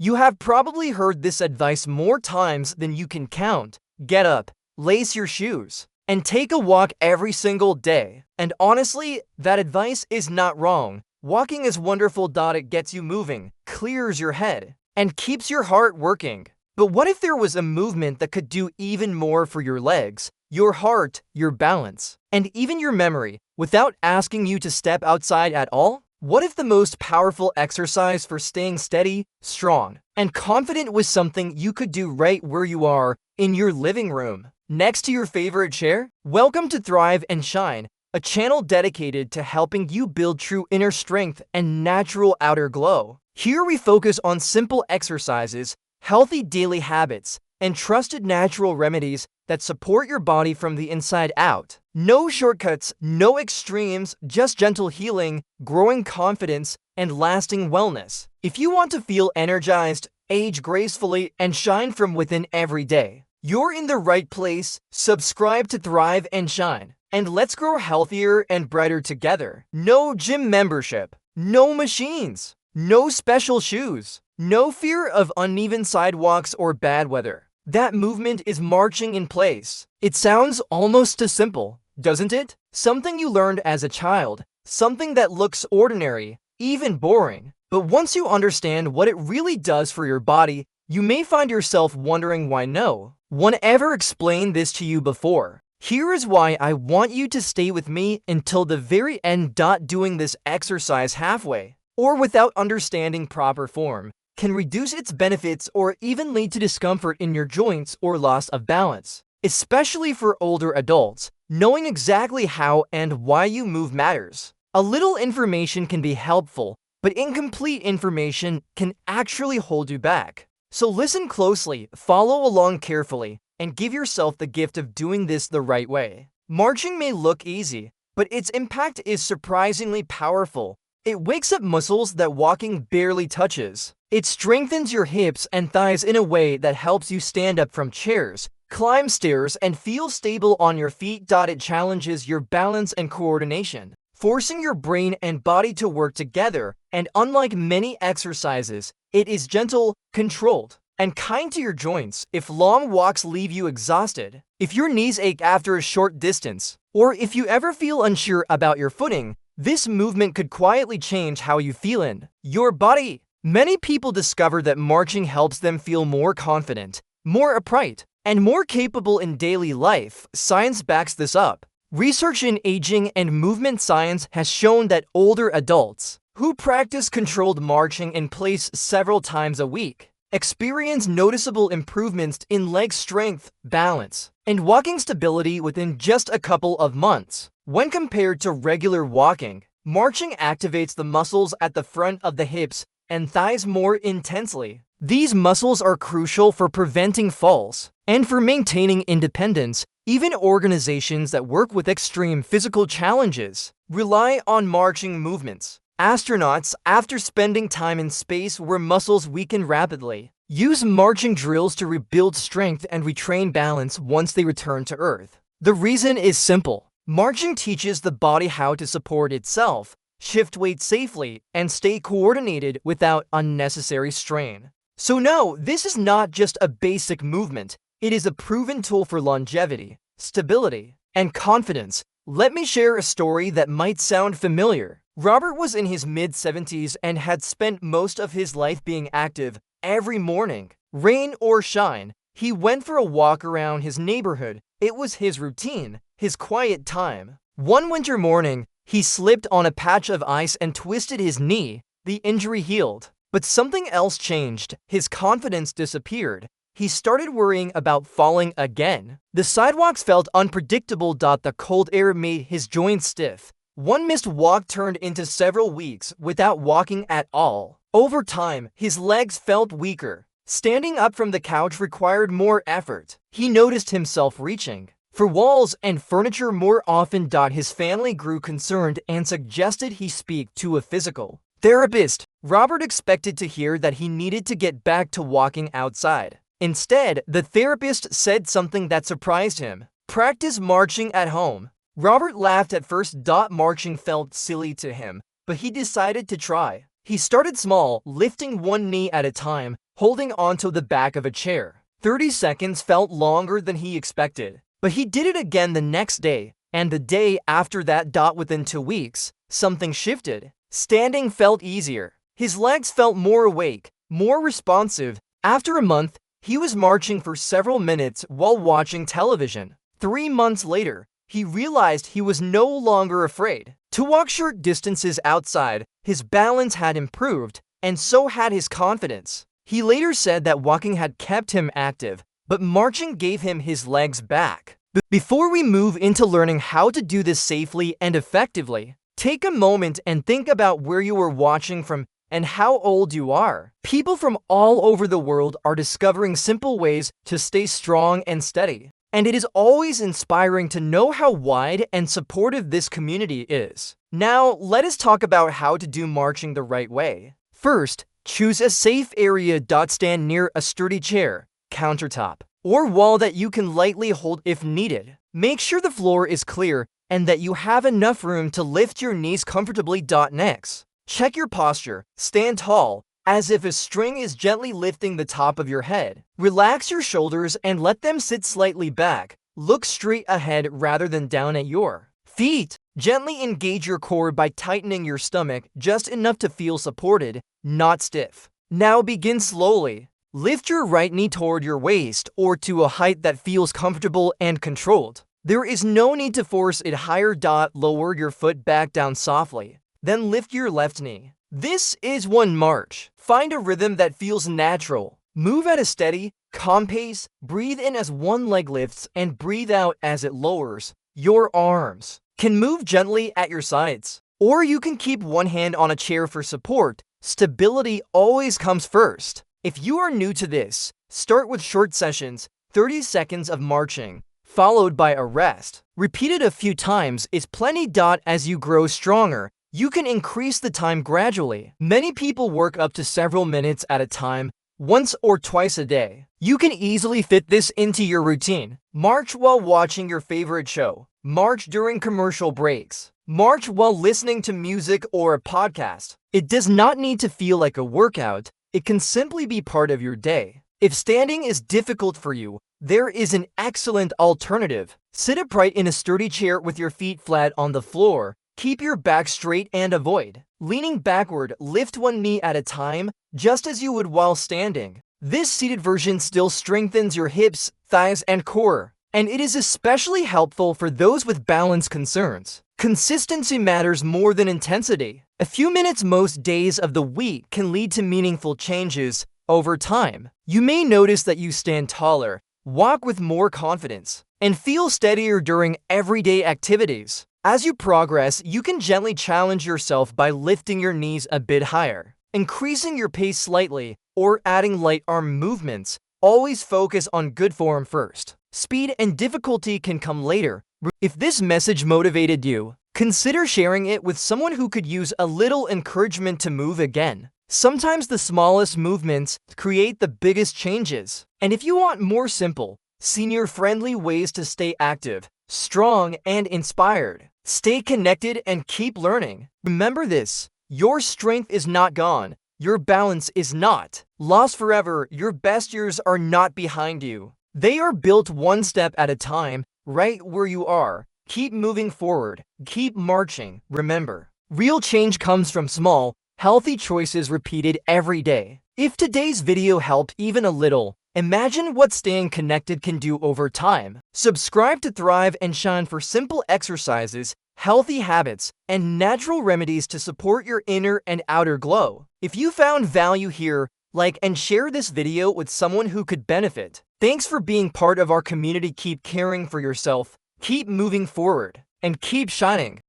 You have probably heard this advice more times than you can count. Get up, lace your shoes, and take a walk every single day. And honestly, that advice is not wrong. Walking is wonderful. It gets you moving, clears your head, and keeps your heart working. But what if there was a movement that could do even more for your legs, your heart, your balance, and even your memory without asking you to step outside at all? What if the most powerful exercise for staying steady, strong, and confident was something you could do right where you are, in your living room, next to your favorite chair? Welcome to Thrive and Shine, a channel dedicated to helping you build true inner strength and natural outer glow. Here we focus on simple exercises, healthy daily habits, and trusted natural remedies that support your body from the inside out. No shortcuts, no extremes, just gentle healing, growing confidence, and lasting wellness. If you want to feel energized, age gracefully, and shine from within every day, you're in the right place. Subscribe to Thrive and Shine, and let's grow healthier and brighter together. No gym membership, no machines, no special shoes, no fear of uneven sidewalks or bad weather. That movement is marching in place. It sounds almost too simple, doesn't it? Something you learned as a child, something that looks ordinary, even boring. But once you understand what it really does for your body, you may find yourself wondering why no one ever explained this to you before. Here is why I want you to stay with me until the very end. Doing this exercise halfway or without understanding proper form can reduce its benefits or even lead to discomfort in your joints or loss of balance. Especially for older adults, knowing exactly how and why you move matters. A little information can be helpful, but incomplete information can actually hold you back. So listen closely, follow along carefully, and give yourself the gift of doing this the right way. Marching may look easy, but its impact is surprisingly powerful. It wakes up muscles that walking barely touches. It strengthens your hips and thighs in a way that helps you stand up from chairs, climb stairs, and feel stable on your feet. It challenges your balance and coordination, forcing your brain and body to work together. And unlike many exercises, it is gentle, controlled, and kind to your joints. If long walks leave you exhausted, if your knees ache after a short distance, or if you ever feel unsure about your footing, this movement could quietly change how you feel in your body. Many people discover that marching helps them feel more confident, more upright, and more capable in daily life. Science backs this up. Research in aging and movement science has shown that older adults who practice controlled marching in place several times a week experience noticeable improvements in leg strength, balance, and walking stability within just a couple of months. When compared to regular walking, marching activates the muscles at the front of the hips and thighs more intensely. These muscles are crucial for preventing falls and for maintaining independence. Even organizations that work with extreme physical challenges rely on marching movements. Astronauts, after spending time in space where muscles weaken rapidly, use marching drills to rebuild strength and retrain balance once they return to Earth. The reason is simple. Marching teaches the body how to support itself, shift weight safely, and stay coordinated without unnecessary strain. So no, this is not just a basic movement. It is a proven tool for longevity, stability, and confidence. Let me share a story that might sound familiar. Robert was in his mid-70s and had spent most of his life being active. Every morning, rain or shine, he went for a walk around his neighborhood. It was his routine, his quiet time. One winter morning, he slipped on a patch of ice and twisted his knee. The injury healed, but something else changed. His confidence disappeared. He started worrying about falling again. The sidewalks felt unpredictable. The cold air made his joints stiff. One missed walk turned into several weeks without walking at all. Over time, his legs felt weaker. Standing up from the couch required more effort. He noticed himself reaching for walls and furniture more often. His family grew concerned and suggested he speak to a physical therapist. Robert expected to hear that he needed to get back to walking outside. Instead, the therapist said something that surprised him. Practice marching at home. Robert laughed at first. Marching felt silly to him, but he decided to try. He started small, lifting one knee at a time, holding onto the back of a chair. 30 seconds felt longer than he expected, but he did it again the next day, and the day after that. Within 2 weeks, something shifted. Standing felt easier. His legs felt more awake, more responsive. After a month, he was marching for several minutes while watching television. 3 months later, he realized he was no longer afraid to walk short distances outside. His balance had improved, and so had his confidence. He later said that walking had kept him active, but marching gave him his legs back. Before we move into learning how to do this safely and effectively, take a moment and think about where you are watching from and how old you are. People from all over the world are discovering simple ways to stay strong and steady, and it is always inspiring to know how wide and supportive this community is. Now, let us talk about how to do marching the right way. First, choose a safe area. Stand near a sturdy chair, countertop, or wall that you can lightly hold if needed. Make sure the floor is clear and that you have enough room to lift your knees comfortably. Next, check your posture. Stand tall, as if a string is gently lifting the top of your head. Relax your shoulders and let them sit slightly back. Look straight ahead rather than down at your feet. Gently engage your core by tightening your stomach just enough to feel supported, not stiff. Now begin slowly. Lift your right knee toward your waist or to a height that feels comfortable and controlled. There is no need to force it higher. Lower your foot back down softly. Then lift your left knee. This is one march. Find a rhythm that feels natural. Move at a steady, calm pace. Breathe in as one leg lifts and breathe out as it lowers. Your arms can move gently at your sides, or you can keep one hand on a chair for support. Stability always comes first. If you are new to this, start with short sessions, 30 seconds of marching, followed by a rest. Repeated a few times is plenty. As you grow stronger, you can increase the time gradually. Many people work up to several minutes at a time, once or twice a day. You can easily fit this into your routine. March while watching your favorite show. March during commercial breaks. March while listening to music or a podcast. It does not need to feel like a workout. It can simply be part of your day. If standing is difficult for you, there is an excellent alternative. Sit upright in a sturdy chair with your feet flat on the floor. Keep your back straight and avoid leaning backward. Lift one knee at a time, just as you would while standing. This seated version still strengthens your hips, thighs, and core, and it is especially helpful for those with balance concerns. Consistency matters more than intensity. A few minutes most days of the week can lead to meaningful changes over time. You may notice that you stand taller, walk with more confidence, and feel steadier during everyday activities. As you progress, you can gently challenge yourself by lifting your knees a bit higher, increasing your pace slightly, or adding light arm movements. Always focus on good form first. Speed and difficulty can come later. If this message motivated you, consider sharing it with someone who could use a little encouragement to move again. Sometimes the smallest movements create the biggest changes. And if you want more simple, senior-friendly ways to stay active, strong, and inspired, stay connected and keep learning. Remember this: your strength is not gone. Your balance is not lost forever. Your best years are not behind you. They are built one step at a time, right where you are. Keep moving forward. Keep marching. Remember, real change comes from small, healthy choices repeated every day. If today's video helped even a little, imagine what staying connected can do over time. Subscribe to Thrive and Shine for simple exercises, healthy habits, and natural remedies to support your inner and outer glow. If you found value here, like and share this video with someone who could benefit. Thanks for being part of our community. Keep caring for yourself, keep moving forward, and keep shining.